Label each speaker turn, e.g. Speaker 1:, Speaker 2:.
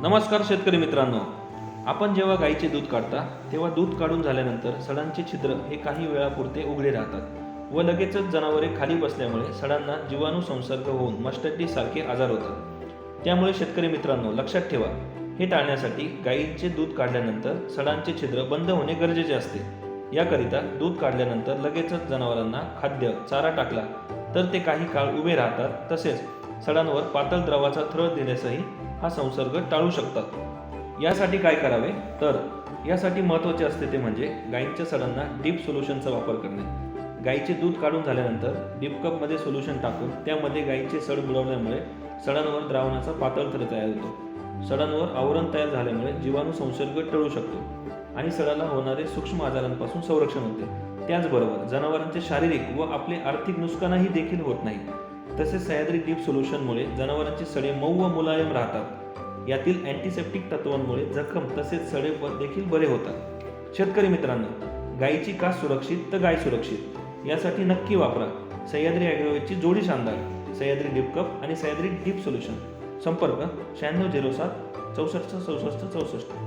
Speaker 1: नमस्कार शेतकरी मित्रांनो, आपण जेव्हा गाईचे दूध काढता तेव्हा दूध काढून झाल्यानंतर सडांचे छिद्र हे काही वेळापुरते उघडे राहतात व लगेचच जनावरे खाली बसल्यामुळे सडांना जीवाणू संसर्ग होऊन मस्टॅटिस सारखे आजार होतात। त्यामुळे शेतकरी मित्रांनो लक्षात ठेवा, हे टाळण्यासाठी गाईचे दूध काढल्यानंतर सडांचे छिद्र बंद होणे गरजेचे असते। याकरिता दूध काढल्यानंतर लगेचच जनावरांना खाद्य चारा टाकला तर ते काही काळ उभे राहतात, तसेच सडांवर पातळ द्रवाचा थर दिल्यासही हा संसर्ग टाळू शकतात। यासाठी काय करावे तर यासाठी महत्त्वाचे असते ते म्हणजे गाईंच्या सडांना डीप सोल्युशनचा वापर करणे। गाईचे दूध काढून झाल्यानंतर डीप कपमध्ये सोल्युशन टाकून त्यामध्ये गाईचे सड बुडवल्यामुळे सडांवर द्रावणाचा पातळ थर तयार होतो। सडांवर आवरण तयार झाल्यामुळे जीवाणू संसर्ग टळू शकतो आणि सडाला होणारे सूक्ष्म आजारांपासून संरक्षण होते। त्याचबरोबर जनावरांचे शारीरिक व आपले आर्थिक नुकसानही देखील होत नाही। तसेच सह्याद्री डीप सोल्युशनमुळे जनावरांचे सडे मऊ व मुलायम राहतात। यातील अँटीसेप्टिक तत्वांमुळे जखम तसेच सडे देखील बरे होतात। शेतकरी मित्रांनो, गायीची कास सुरक्षित तर गाय सुरक्षित यासाठी नक्की वापरा सह्याद्री ॲग्रोवेटची जोडी शानदार सह्याद्री डीप कप आणि सह्याद्री डीप सोल्युशन। संपर्क 9607 64 64 64।